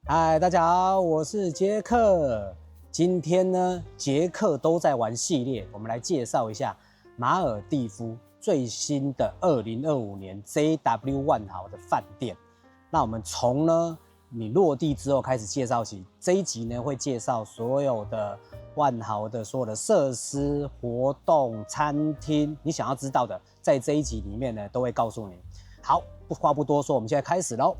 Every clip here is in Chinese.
嗨，大家好，我是杰克。今天呢，杰克都在玩系列，我们来介绍一下马尔地夫最新的2025年 JW 万豪的饭店。那我们从你落地之后开始介绍起。这一集呢会介绍所有的万豪的所有的设施、活动、餐厅，你想要知道的，在这一集里面呢都会告诉你。好，话不多说，我们现在开始喽。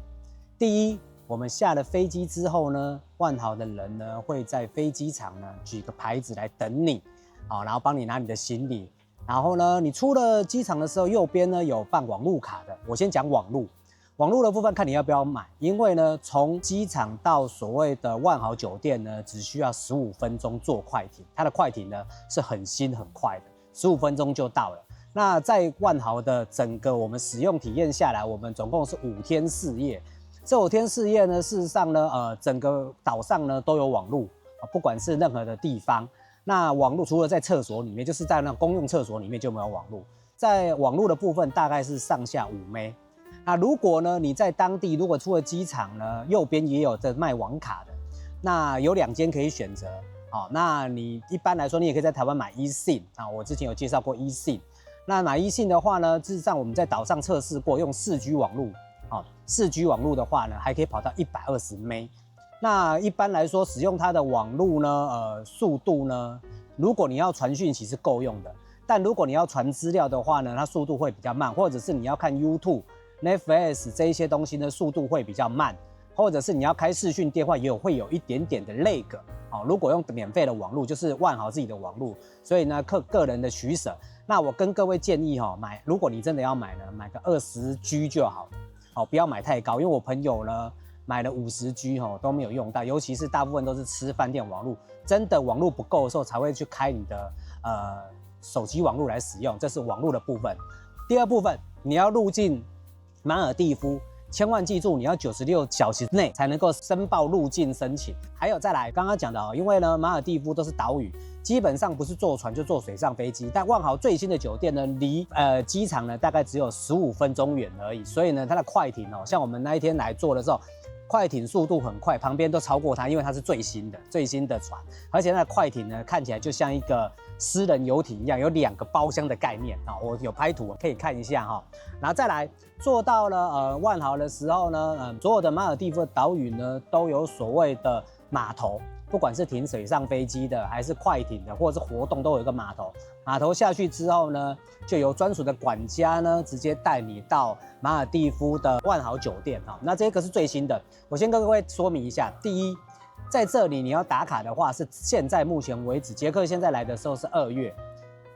第一，我们下了飞机之后呢，万豪的人呢会在飞机场呢举个牌子来等你，然后帮你拿你的行李。然后呢，你出了机场的时候，右边呢有办网路卡的。我先讲网路，网路的部分看你要不要买，因为呢，从机场到所谓的万豪酒店呢，只需要15分钟坐快艇，它的快艇呢是很新很快的，15分钟就到了。那在万豪的整个我们使用体验下来，我们总共是5天4夜。这5天4夜呢，事实上呢，整个岛上呢都有网路，不管是任何的地方。那网路除了在厕所里面，就是在那公用厕所里面就没有网路。在网路的部分大概是上下5M。那如果呢你在当地，如果出了机场呢，右边也有在卖网卡的，那有2间可以选择。那你一般来说，你也可以在台湾买 eSIM 啊，我之前有介绍过 eSIM。那买 eSIM 的话呢，事实上我们在岛上测试过，用4G 网路。4G 网路的话呢，还可以跑到120M。那一般来说，使用它的网路呢，速度呢，如果你要传讯息是够用的，但如果你要传资料的话呢，它速度会比较慢，或者是你要看 YouTube、Netflix 这一些东西呢，速度会比较慢，或者是你要开视讯电话会有一点点的 lag。如果用免费的网路，就是万豪自己的网路，所以呢，个人的取舍。那我跟各位建议如果你真的要买呢，买个20G 就好。不要买太高，因为我朋友呢买了50G 都没有用到，尤其是大部分都是吃饭店网路，真的网路不够的时候才会去开你的手机网路来使用，这是网路的部分。第二部分，你要入境马尔地夫，千万记住你要96小时内才能够申报入境申请。还有再来，刚刚讲的因为呢马尔地夫都是岛屿，基本上不是坐船就坐水上飞机，但万豪最新的酒店呢，离机场呢大概只有15分钟远而已，所以呢它的快艇像我们那一天来坐的时候，快艇速度很快，旁边都超过它，因为它是最新的船，而且那快艇呢看起来就像一个私人游艇一样，有2个包厢的概念我有拍图可以看一下然后再来坐到了万豪的时候呢，所有的马尔地夫的岛屿呢都有所谓的码头。不管是停水上飞机的，还是快艇的，或者是活动，都有一个码头。码头下去之后呢，就由专属的管家呢，直接带你到马尔地夫的万豪酒店那这个是最新的，我先跟各位说明一下。第一，在这里你要打卡的话，是现在目前为止，杰克现在来的时候是2月，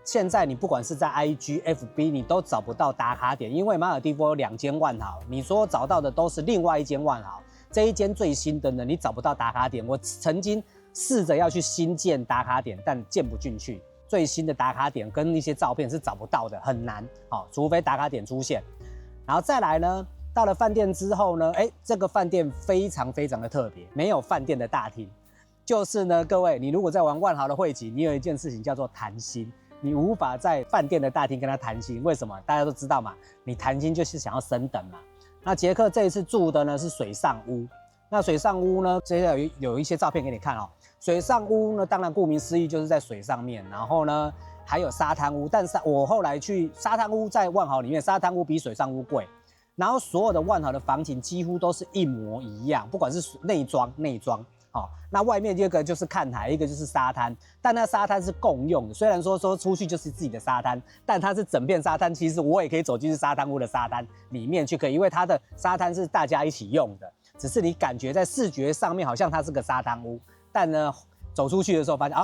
现在你不管是在 IG、FB， 你都找不到打卡点，因为马尔地夫有2间万豪，你说找到的都是另外1间万豪。这一间最新的呢，你找不到打卡点。我曾经试着要去新建打卡点，但建不进去。最新的打卡点跟一些照片是找不到的，很难除非打卡点出现。然后再来呢，到了饭店之后呢，这个饭店非常非常的特别，没有饭店的大厅。就是呢，各位，你如果在玩万豪的会籍，你有一件事情叫做谈心，你无法在饭店的大厅跟他谈心。为什么？大家都知道嘛，你谈心就是想要升等嘛。那杰克这一次住的呢是水上屋，那水上屋呢，接下来有一些照片给你看水上屋呢，当然顾名思义就是在水上面，然后呢还有沙滩屋，但是我后来去沙滩屋在万豪里面，沙滩屋比水上屋贵，然后所有的万豪的房型几乎都是一模一样，不管是内装。那外面这个就是看台，一个就是沙滩，但那沙滩是共用的。虽然说出去就是自己的沙滩，但它是整片沙滩，其实我也可以走进去沙滩屋的沙滩里面去，因为它的沙滩是大家一起用的，只是你感觉在视觉上面好像它是个沙滩屋，但呢走出去的时候发现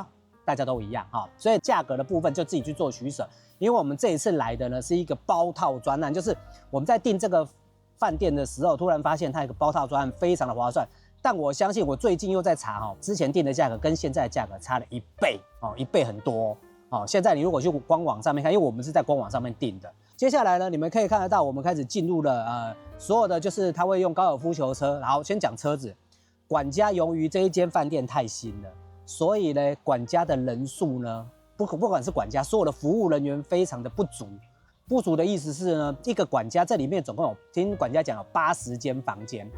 大家都一样所以价格的部分就自己去做取舍。因为我们这一次来的呢是一个包套专案，就是我们在订这个饭店的时候，突然发现它有一个包套专案非常的划算。但我相信，我最近又在查之前订的价格跟现在的价格差了1倍1倍很多现在你如果去官网上面看，因为我们是在官网上面订的。接下来呢，你们可以看得到，我们开始进入了所有的就是他会用高尔夫球车。然后先讲车子，管家由于这一间饭店太新了，所以呢，管家的人数呢，不管是管家，所有的服务人员非常的不足。不足的意思是呢，一个管家这里面总共有听管家讲有80间房间，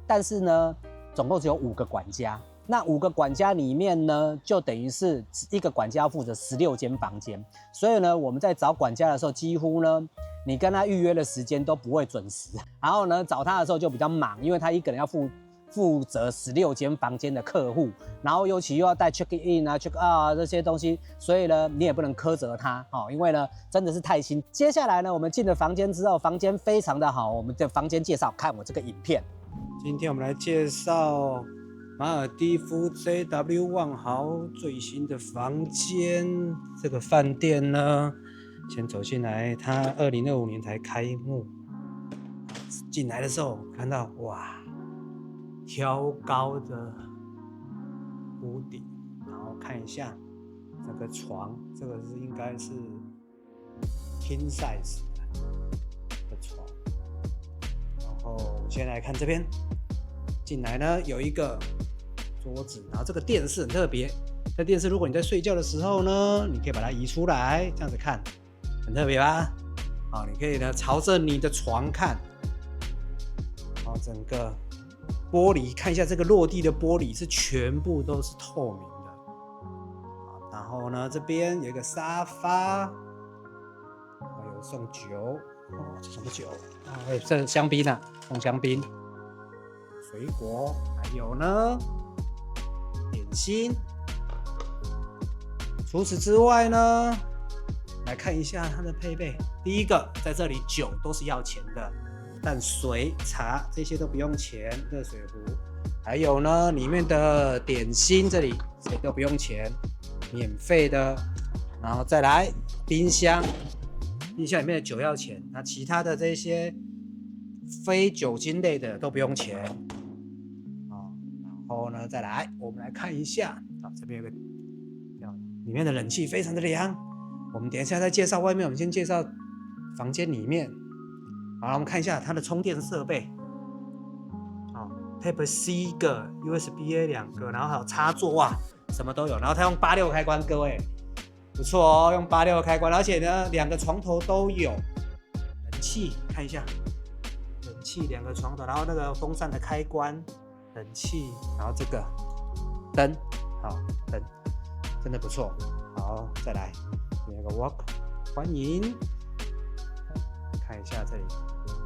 但是呢，总共只有5个管家。那5个管家里面呢，就等于是一个管家要负责16间房间。所以呢，我们在找管家的时候，几乎呢，你跟他预约的时间都不会准时。然后呢，找他的时候就比较忙，因为他一个人要负责16间房间的客户，然后尤其又要带 check in 啊、check out 啊这些东西，所以呢，你也不能苛责他哦，因为呢，真的是太辛。接下来呢，我们进了房间之后，房间非常的好，我们的房间介绍，看我这个影片。今天我们来介绍马尔地夫 JW 万豪最新的房间。这个饭店呢，先走进来，它2025年才开幕。进来的时候看到哇，挑高的屋顶，然后看一下这个床，这个是应该是 king size 的床。然后先来看这边，进来呢有一个桌子，然后这个电视很特别。这电视如果你在睡觉的时候呢，你可以把它移出来，这样子看，很特别吧？好，你可以呢朝着你的床看，然后整个玻璃看一下，这个落地的玻璃是全部都是透明的。然后呢，这边有一个沙发，有送酒，这什么酒？这香槟啊，送香槟，水果，还有呢点心。除此之外呢，来看一下它的配备。第一个，在这里酒都是要钱的。但水、茶这些都不用钱，热水壶，还有呢，里面的点心这里也都不用钱，免费的。然后再来冰箱，冰箱里面的酒要钱，那其他的这些非酒精类的都不用钱。然后呢，再来我们来看一下，这边有个，里面的冷气非常的凉。我们等一下再介绍外面，我们先介绍房间里面。好，我们看一下它的充电设备。Type C 一个 ，USB-A 2个，然后还有插座，哇，什么都有。然后它用86开关，各位不错哦，用86开关，而且呢，2个床头都有冷气，看一下，冷气2个床头，然后那个风扇的开关，冷气，然后这个灯，好，灯真的不错。好，再来有个 walk 欢迎，看一下这里。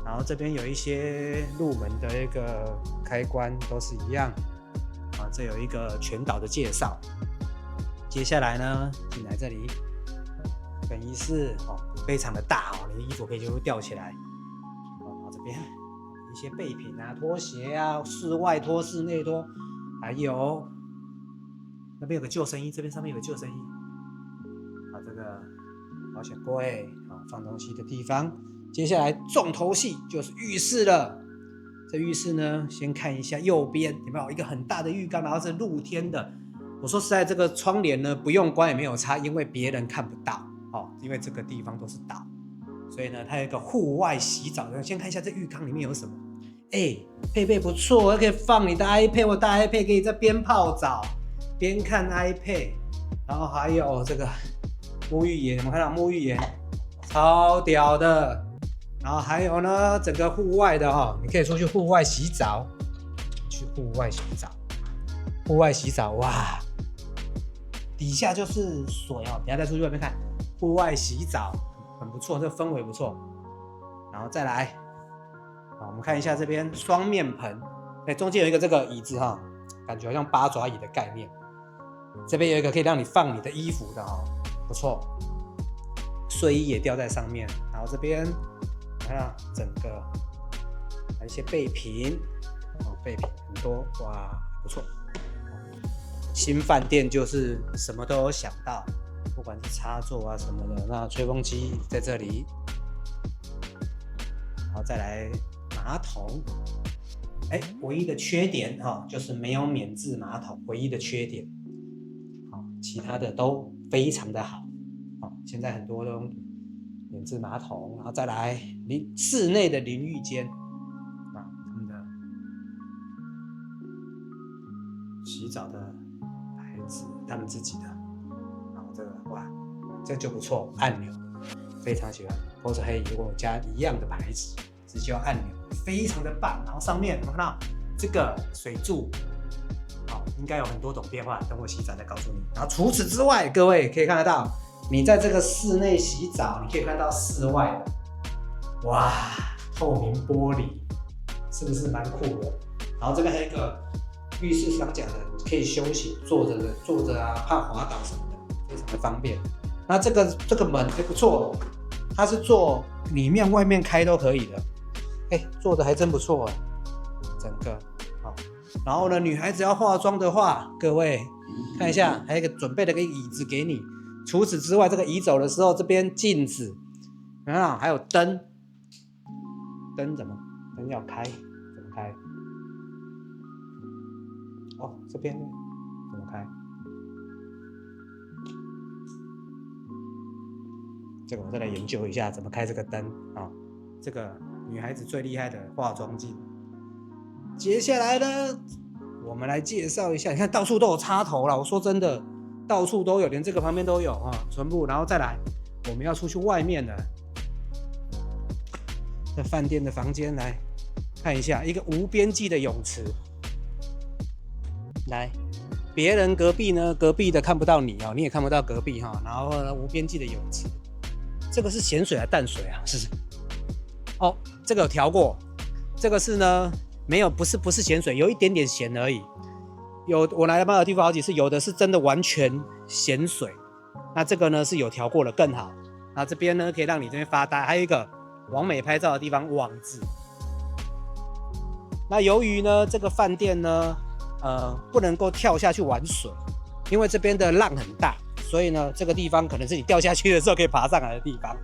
然后这边有一些入门的一个开关都是一样，这有一个全岛的介绍。接下来呢，进来这里，更衣室非常的大你的衣服可以就会吊起来。然后这边一些备品啊，拖鞋啊，室外拖、室内拖，还有那边有个救生衣，这边上面有个救生衣。这个保险柜放东西的地方。接下来重头戏就是浴室了。这浴室呢，先看一下右边有没有一个很大的浴缸，然后是露天的。我说实在，这个窗帘呢不用关也没有差，因为别人看不到因为这个地方都是岛，所以呢它有一个户外洗澡。先看一下这浴缸里面有什么。配备不错，可以放你的 iPad， 我带 iPad 可以在边泡澡边看 iPad。然后还有这个沐浴盐，我们看到沐浴盐超屌的。然后还有呢，整个户外的你可以出去户外洗澡，户外洗澡哇，底下就是水等一下再出去外面看，户外洗澡很不错，这个氛围不错。然后再来，我们看一下这边双面盆，中间有一个这个椅子感觉好像八爪椅的概念。这边有一个可以让你放你的衣服的不错，睡衣也吊在上面。然后这边看整个还有一些备品，备品很多哇，不错。新饭店就是什么都有想到，不管是插座啊什么的。那吹风机在这里，然后再来马桶。唯一的缺点就是没有免治马桶，唯一的缺点。其他的都非常的好。现在很多都用免治马桶。然后再来室内的淋浴间，他们的洗澡的牌子，他们自己的。然后这个哇，这就不错，按钮非常喜欢。或者可以如果加一样的牌子，直接按钮，非常的棒。然后上面我们看到这个水柱，应该有很多种变化，等我洗澡再告诉你。然后除此之外，各位可以看得到，你在这个室内洗澡，你可以看到室外的，哇，透明玻璃，是不是蛮酷的？然后这边还有一个浴室上讲的，可以休息，坐着啊，怕滑倒什么的，非常的方便。那这个门还不错，它是做里面外面开都可以的，做的还真不错，整个好。然后呢，女孩子要化妆的话，各位看一下，还有一个准备了个椅子给你。除此之外，这个移走的时候，这边镜子，还有灯，灯要开，怎么开？这边怎么开？这个我再来研究一下怎么开这个灯啊。这个女孩子最厉害的化妆镜。接下来呢，我们来介绍一下，你看到处都有插头啦，我说真的，到处都有，连这个旁边都有全部。然后再来，我们要出去外面了，在饭店的房间来看一下，一个无边际的泳池。来，别人隔壁的看不到你你也看不到隔壁然后呢，无边际的泳池，这个是咸水还是淡水啊？是这个有调过，这个是呢没有，不是咸水，有一点点咸而已。我来了马尔地夫好几次，有的是真的完全咸水，那这个呢是有调过的更好。那这边呢可以让你这边发呆，还有一个网美拍照的地方，网字。那由于呢这个饭店呢不能够跳下去玩水，因为这边的浪很大，所以呢这个地方可能是你掉下去的时候可以爬上来的地方，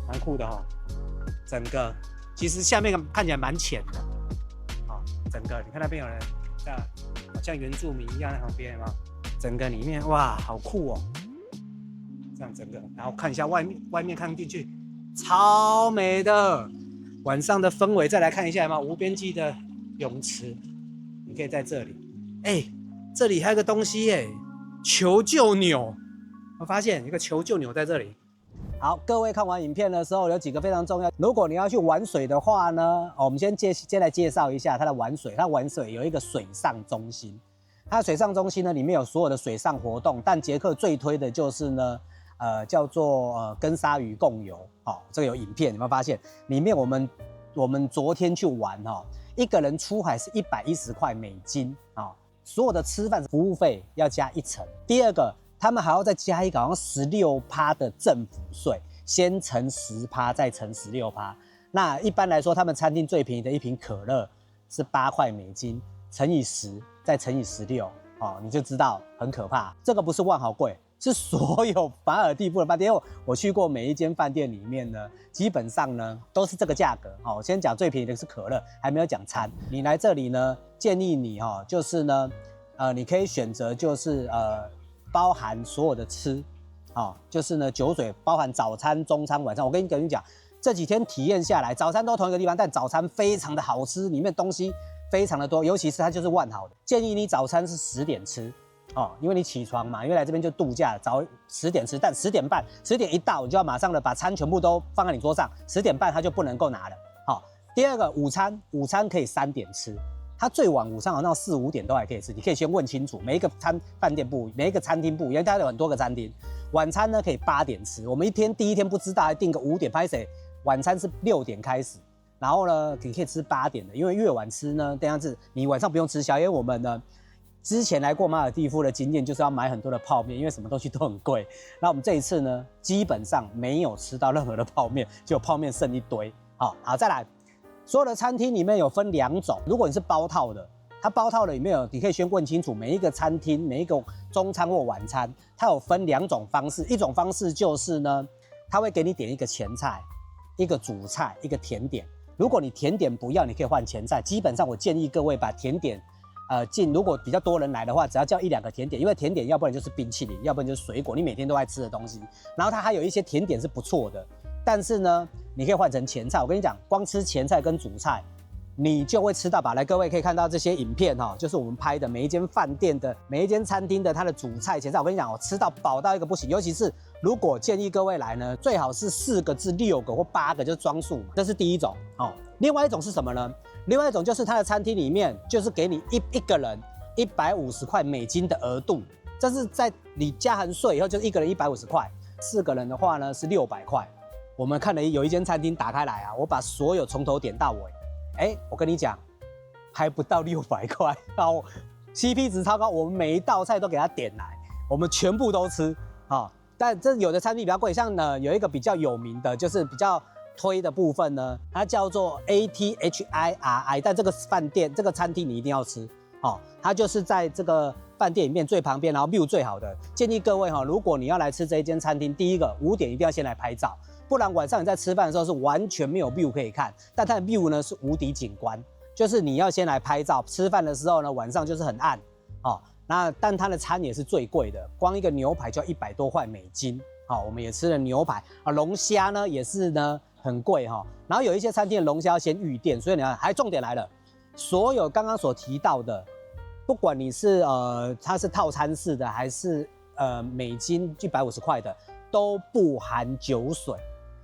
蛮酷的整个其实下面看起来蛮浅的，整个你看那边有人好像原住民一样在旁边，有没有？整个里面哇好酷这样整个，然后看一下外面看进去，超美的晚上的氛围。再来看一下有没有无边际的泳池。你可以在这里，这里还有个东西求救钮，我发现一个求救钮在这里。好，各位看完影片的时候，有几个非常重要。如果你要去玩水的话呢，我们先来介绍一下它的玩水。它玩水有一个水上中心，它的水上中心呢里面有所有的水上活动，但捷克最推的就是呢，叫做跟鲨鱼共游。这个有影片，有没有发现？里面我们昨天去玩一个人出海是110块美金所有的吃饭服务费要加1成。第二个，他们还要再加一个好像16%的政府税，先乘10%，再乘16%。那一般来说，他们餐厅最便宜的一瓶可乐是8块美金，乘以10，再乘以16，你就知道很可怕。这个不是万豪贵，是所有马尔地夫的饭店，因为我去过每一间饭店里面呢，基本上呢都是这个价格。我先讲最便宜的是可乐，还没有讲餐。你来这里呢，建议你就是呢，你可以选择就是包含所有的吃，就是呢酒水包含早餐、中餐、晚餐。我跟你讲，这几天体验下来，早餐都同一个地方，但早餐非常的好吃，里面东西非常的多，尤其是它就是万豪的。建议你早餐是10点吃。因为你起床嘛，因为来这边就度假，早10点吃，但10点半、10点一到，你就要马上的把餐全部都放在你桌上，10点半它就不能够拿了。第二个午餐可以3点吃，它最晚午餐好像4、5点都还可以吃，你可以先问清楚，每一个饭店不，每一个餐厅不一样，它有很多个餐厅。晚餐呢可以8点吃，我们第一天不知道，还定个5点，拍谁？晚餐是6点开始，然后呢你可以吃8点的，因为越晚吃呢，这样子你晚上不用吃宵夜。我们呢之前来过马尔地夫的经验就是要买很多的泡面，因为什么东西都很贵。那我们这一次呢，基本上没有吃到任何的泡面，就泡面剩一堆。好，再来，所有的餐厅里面有分2种，如果你是包套的，它包套的里面有，你可以先问清楚每一个餐厅、每一个中餐或晚餐，它有分2种方式。一种方式就是呢，它会给你点一个前菜、一个主菜、一个甜点。如果你甜点不要，你可以换前菜。基本上我建议各位把甜点如果比较多人来的话，只要叫1、2个甜点，因为甜点要不然就是冰淇淋，要不然就是水果，你每天都爱吃的东西。然后它还有一些甜点是不错的，但是呢，你可以换成前菜。我跟你讲，光吃前菜跟主菜，你就会吃到饱。来，各位可以看到这些影片就是我们拍的每一间饭店的、每一间餐厅的它的主菜、前菜。我跟你讲，吃到饱到一个不行。尤其是如果建议各位来呢，最好是4个至6个或8个，就是装数嘛。这是第一种另外一种是什么呢？另外一种就是它的餐厅里面就是给你一个人150块美金的额度，这是在你加含税以后就是一个人150块，4个人的话呢是600块。我们看了有一间餐厅打开来啊，我把所有从头点到尾，我跟你讲，还不到600块，好 ，CP 值超高。我们每一道菜都给他点来，我们全部都吃啊。但这有的餐厅比较贵，像呢有一个比较有名的，就是比较推的部分呢，它叫做 ATHIRI， 但这个饭店这个餐厅你一定要吃，它就是在这个饭店里面最旁边，然后 view 最好的。建议各位如果你要来吃这一间餐厅，第一个5点一定要先来拍照。不然晚上你在吃饭的时候是完全没有 view 可以看，但它的 view 呢是无敌景观，就是你要先来拍照，吃饭的时候呢晚上就是很暗但它的餐也是最贵的，光一个牛排就要100多块美金我们也吃了牛排龙虾呢也是呢很贵然后有一些餐厅的龙虾要先预订，所以你看，还重点来了，所有刚刚所提到的，不管你是它是套餐式的还是美金150块的，都不含酒水。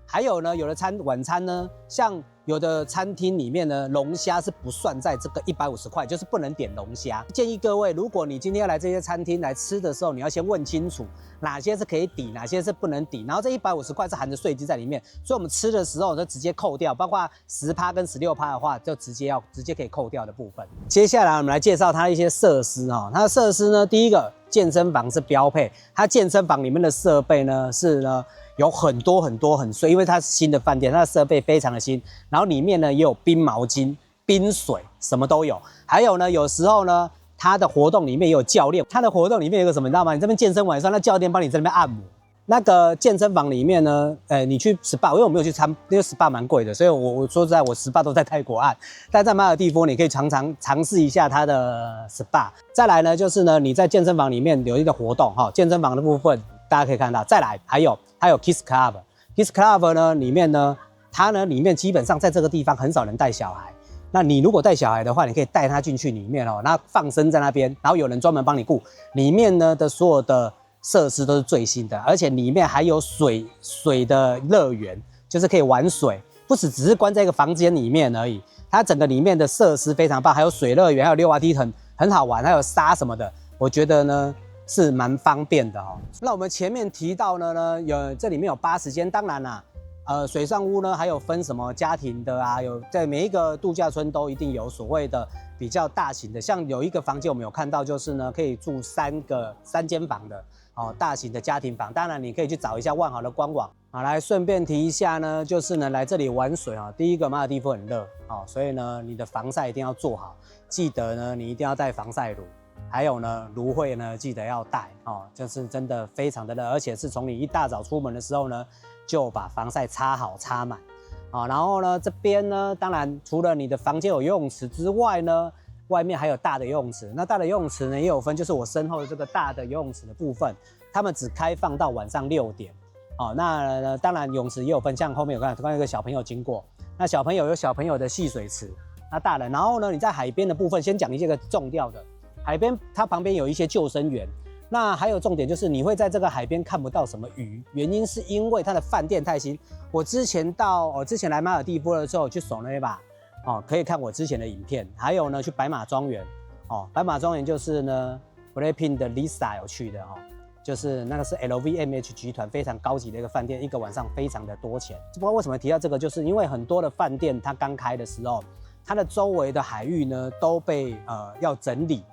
还有呢，有的晚餐呢，像有的餐厅里面呢，龙虾是不算在这个150块，就是不能点龙虾。建议各位，如果你今天要来这些餐厅来吃的时候，你要先问清楚哪些是可以抵，哪些是不能抵。然后这150块是含着税金在里面，所以我们吃的时候就直接扣掉，包括10%跟16%的话，就直接可以扣掉的部分。接下来我们来介绍它的一些设施它的设施呢，第一个健身房是标配，它健身房里面的设备呢是呢。有很多很碎，因为它是新的饭店，它的设备非常的新，然后里面呢也有冰毛巾、冰水，什么都有。还有呢，有时候呢，它的活动里面也有教练，它的活动里面有个什么，你知道吗？你这边健身完之后，那教练帮你在那边按摩。那个健身房里面呢，你去 SPA， 因为我没有去因为 SPA 蛮贵的，所以我说实在，我 SPA 都在泰国按。但在马尔地夫，你可以尝试一下它的 SPA。再来呢，就是呢，你在健身房里面有一个活动健身房的部分大家可以看到。再来还有 Kids Club，Kids Club 呢里面呢，它呢里面基本上在这个地方很少人带小孩。那你如果带小孩的话，你可以带他进去里面那放生在那边，然后有人专门帮你顾。里面呢的所有的设施都是最新的，而且里面还有水的乐园，就是可以玩水，不只是关在一个房间里面而已。它整个里面的设施非常棒，还有水乐园，还有溜滑梯很好玩，还有沙什么的，我觉得呢是蛮方便的那我们前面提到呢，这里面有80间，当然啦。水上屋呢，还有分什么家庭的有在每一个度假村都一定有所谓的比较大型的，像有一个房间我们有看到，就是呢可以住3间房的大型的家庭房。当然你可以去找一下万豪的官网来顺便提一下呢，就是呢来这里玩水第一个马尔地夫很热所以呢你的防晒一定要做好，记得呢你一定要带防晒乳，还有呢芦荟呢记得要带就是真的非常的热，而且是从你一大早出门的时候呢。就把防晒擦好擦满然后呢这边呢当然除了你的房间有游泳池之外呢，外面还有大的游泳池。那大的游泳池呢也有分，就是我身后的这个大的游泳池的部分，他们只开放到晚上6点那当然泳池也有分，像后面有看到一个小朋友经过，那小朋友有小朋友的戏水池，那大人。然后呢你在海边的部分，先讲一些个重要的，海边它旁边有一些救生员。那还有重点就是你会在这个海边看不到什么鱼，原因是因为它的饭店太新。我之前来马尔地夫的时候去守那把可以看我之前的影片。还有呢去白马庄园白马庄园就是呢 Blackpink 的 Lisa 有去的就是那个是 LVMH 集团非常高级的一个饭店，一个晚上非常的多钱。不过为什么提到这个，就是因为很多的饭店它刚开的时候，它的周围的海域呢都被要整理。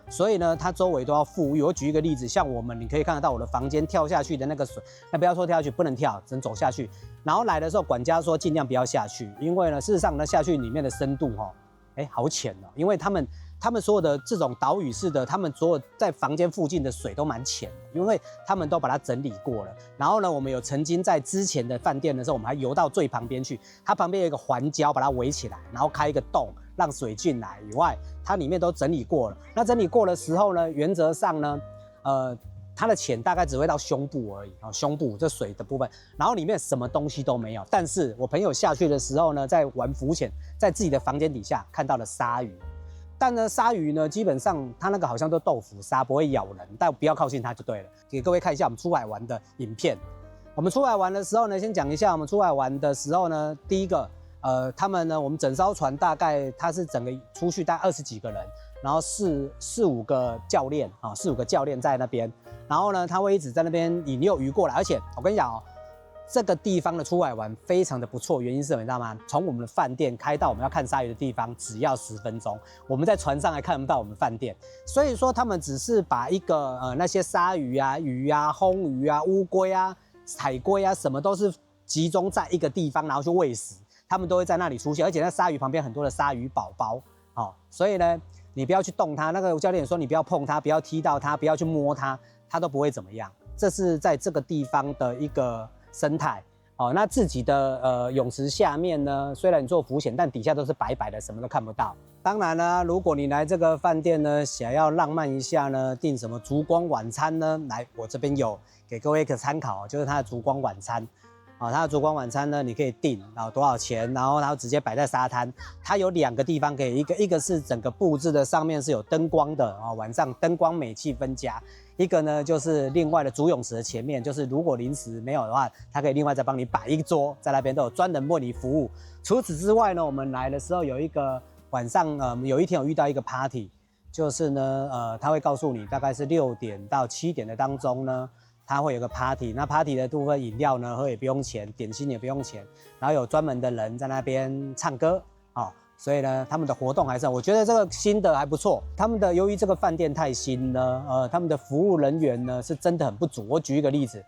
所以呢，它周围都要富裕。我举一个例子，像你可以看得到我的房间跳下去的那个水，那不要说跳下去，不能跳，只能走下去。然后来的时候，管家说尽量不要下去，因为呢，事实上呢，下去里面的深度好浅因为他们所有的这种岛屿式的，他们所有在房间附近的水都蛮浅的，因为他们都把它整理过了。然后呢，我们有曾经在之前的饭店的时候，我们还游到最旁边去，它旁边有一个环礁，把它围起来，然后开一个洞。让水进来以外，它里面都整理过了。那整理过的时候呢，原则上呢，它的浅大概只会到胸部而已胸部这水的部分，然后里面什么东西都没有。但是我朋友下去的时候呢，在玩浮潜，在自己的房间底下看到了鲨鱼。但呢，鲨鱼呢，基本上它那个好像都豆腐鲨，不会咬人，但不要靠近它就对了。给各位看一下我们出海玩的影片。我们出海玩的时候呢，先讲一下我们出海玩的时候呢，第一个。他们呢，我们整艘船大概它是整个出去大概20几个人，然后四五个教练啊，4、5个教练在那边，然后呢，他会一直在那边引诱鱼过来，而且我跟你讲哦，这个地方的出海玩非常的不错，原因是什么你知道吗？从我们的饭店开到我们要看鲨鱼的地方只要10分钟，我们在船上还看不到我们饭店，所以说他们只是把一个那些鲨鱼啊、鱼啊、红鱼啊、乌龟啊、海龟啊，什么都是集中在一个地方，然后去喂食。他们都会在那里出现，而且那鲨鱼旁边很多的鲨鱼宝宝，哦，所以呢，你不要去动它。那个教练说，你不要碰它，不要踢到它，不要去摸它，它都不会怎么样。这是在这个地方的一个生态，哦，那自己的泳池下面呢，虽然你做浮潜，但底下都是白白的，什么都看不到。当然呢，如果你来这个饭店呢，想要浪漫一下呢，订什么烛光晚餐呢？来，我这边有给各位一个参考，就是它的烛光晚餐。它的烛光晚餐呢，你可以订，然后多少钱，然后它直接摆在沙滩。它有2个地方可以，一个是整个布置的上面是有灯光的晚上灯光美气分家。一个呢就是另外的主泳池的前面，就是如果临时没有的话，它可以另外再帮你摆一桌，在那边都有专人为你服务。除此之外呢，我们来的时候有一个晚上，有一天有遇到一个 party， 就是呢，他会告诉你大概是6点到7点的当中呢。它会有个 party， 那 party 的部分饮料呢喝也不用钱，点心也不用钱，然后有专门的人在那边唱歌所以呢，他们的活动还是我觉得这个新的还不错。他们的由于这个饭店太新呢，他们的服务人员呢是真的很不足。我举一个例子，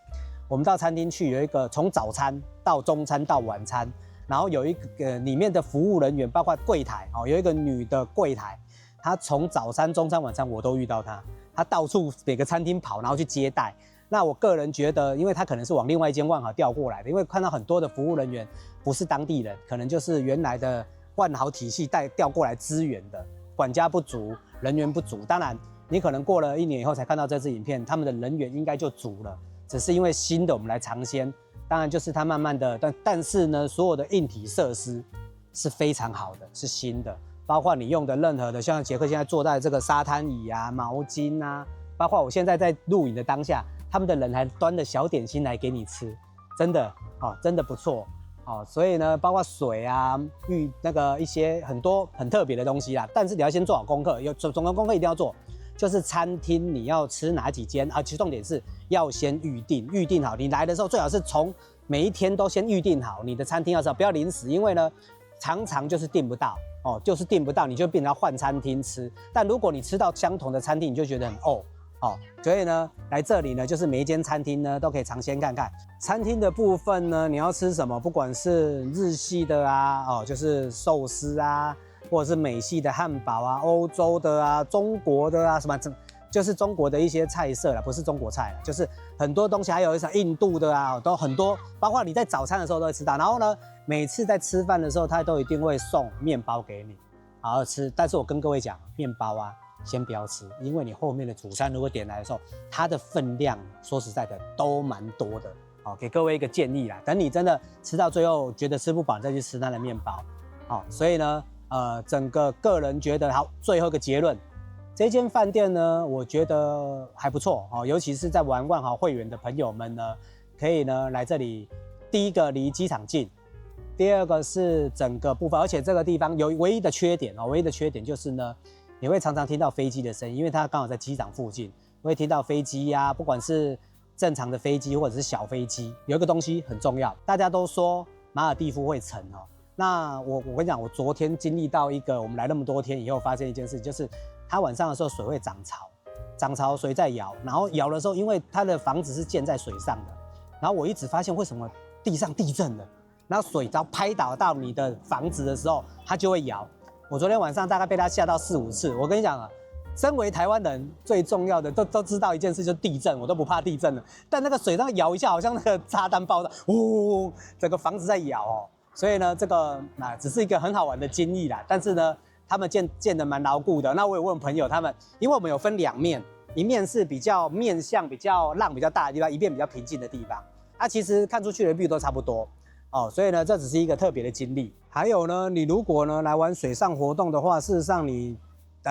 我们到餐厅去有一个从早餐到中餐到晚餐，然后有一个里面的服务人员包括柜台有一个女的柜台，她从早餐、中餐、晚餐我都遇到她，她到处每个餐厅跑，然后去接待。那我个人觉得，因为他可能是往另外一间万豪调过来的，因为看到很多的服务人员不是当地人，可能就是原来的万豪体系调过来支援的，管家不足，人员不足。当然，你可能过了1年以后才看到这支影片，他们的人员应该就足了，只是因为新的我们来尝鲜。当然就是它慢慢的，但是呢，所有的硬体设施是非常好的，是新的，包括你用的任何的，像杰克现在坐在这个沙滩椅啊、毛巾啊，包括我现在在录影的当下。他们的人还端着小点心来给你吃，真的真的不错所以呢，包括水啊、一些很多很特别的东西啦。但是你要先做好功课，总的功课一定要做，就是餐厅你要吃哪几间其实重点是要先预定好。你来的时候最好是从每一天都先预定好你的餐厅，要知道不要临时，因为呢常常就是订不到就是订不到，你就变成要换餐厅吃。但如果你吃到相同的餐厅，你就觉得很所以呢，来这里呢，就是每一间餐厅呢都可以尝鲜看看。餐厅的部分呢，你要吃什么？不管是日系的啊，就是寿司啊，或者是美系的汉堡啊，欧洲的啊，中国的啊，什么，就是中国的一些菜色啦，不是中国菜啦，就是很多东西，还有一些印度的啊，都很多。包括你在早餐的时候都会吃到。然后呢，每次在吃饭的时候，他都一定会送面包给你，好好吃。但是我跟各位讲，面包啊。先不要吃，因为你后面的主餐如果点来的时候，它的分量说实在的都蛮多的给各位一个建议啦。等你真的吃到最后觉得吃不饱，再去吃它的面包所以呢，整个个人觉得好，最后一个结论，这间饭店呢，我觉得还不错尤其是在玩万豪会员的朋友们呢，可以呢来这里。第一个离机场近，第二个是整个部分，而且这个地方有唯一的缺点就是呢。你会常常听到飞机的声音，因为它刚好在机场附近，会听到飞机啊，不管是正常的飞机或者是小飞机。有一个东西很重要，大家都说马尔地夫会沉那我跟你讲，我昨天经历到一个，我们来那么多天以后，发现一件事，就是它晚上的时候水会涨潮，水在摇，然后摇的时候，因为它的房子是建在水上的，然后我一直发现为什么地上地震了，然后水只要拍倒到你的房子的时候，它就会摇。我昨天晚上大概被他吓到4、5次。我跟你讲身为台湾人，最重要的都知道一件事，就是地震，我都不怕地震了。但那个水上摇一下，好像那个炸弹爆炸，整个房子在摇所以呢，这个只是一个很好玩的经历啦。但是呢，他们建得蛮牢固的。那我也问朋友他们，因为我们有分2面，一面是比较面向比较浪比较大的地方，一面比较平静的地方。其实看出去的 view 都差不多。所以呢，这只是一个特别的经历。还有呢，你如果呢来玩水上活动的话，事实上你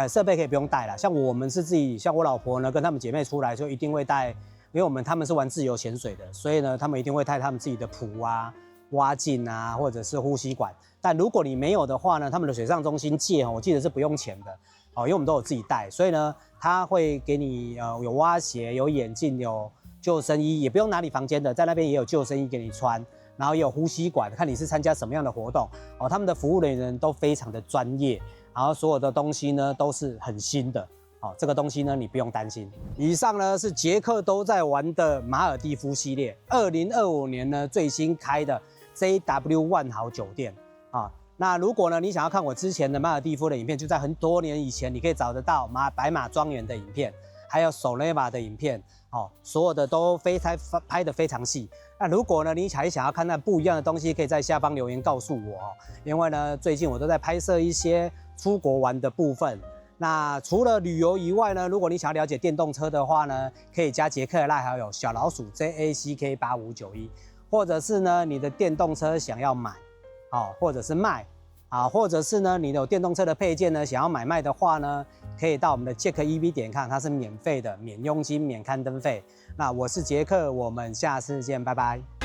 设备可以不用带啦。像我们是自己，像我老婆呢跟他们姐妹出来就一定会带，因为他们是玩自由潜水的，所以呢他们一定会带他们自己的蹼啊，蛙镜啊，或者是呼吸管。但如果你没有的话呢，他们的水上中心借我记得是不用钱的哦，因为我们都有自己带，所以呢，他会给你有蛙鞋、有眼镜、有救生衣，也不用拿你房间的，在那边也有救生衣给你穿，然后也有呼吸管，看你是参加什么样的活动哦。他们的服务人员都非常的专业，然后所有的东西呢都是很新的。哦，这个东西呢，你不用担心。以上呢是捷克都在玩的马尔地夫系列，2025年呢最新开的 JW 万豪酒店啊。那如果呢你想要看我之前的马尔地夫的影片，就在很多年以前，你可以找得到白马庄园的影片，还有索雷瓦的影片，哦，所有的都拍得非常细。那如果呢你还想要看那不一样的东西，可以在下方留言告诉我哦，因为呢最近我都在拍摄一些出国玩的部分。那除了旅游以外呢，如果你想要了解电动车的话呢，可以加捷克的赖好友小老鼠 JACK8591，或者是呢你的电动车想要买，或者是卖，或者是呢你有电动车的配件呢想要买卖的话呢，可以到我们的 jackev.com， 它是免费的，免佣金、免刊登费。那我是杰克，我们下次见，拜拜。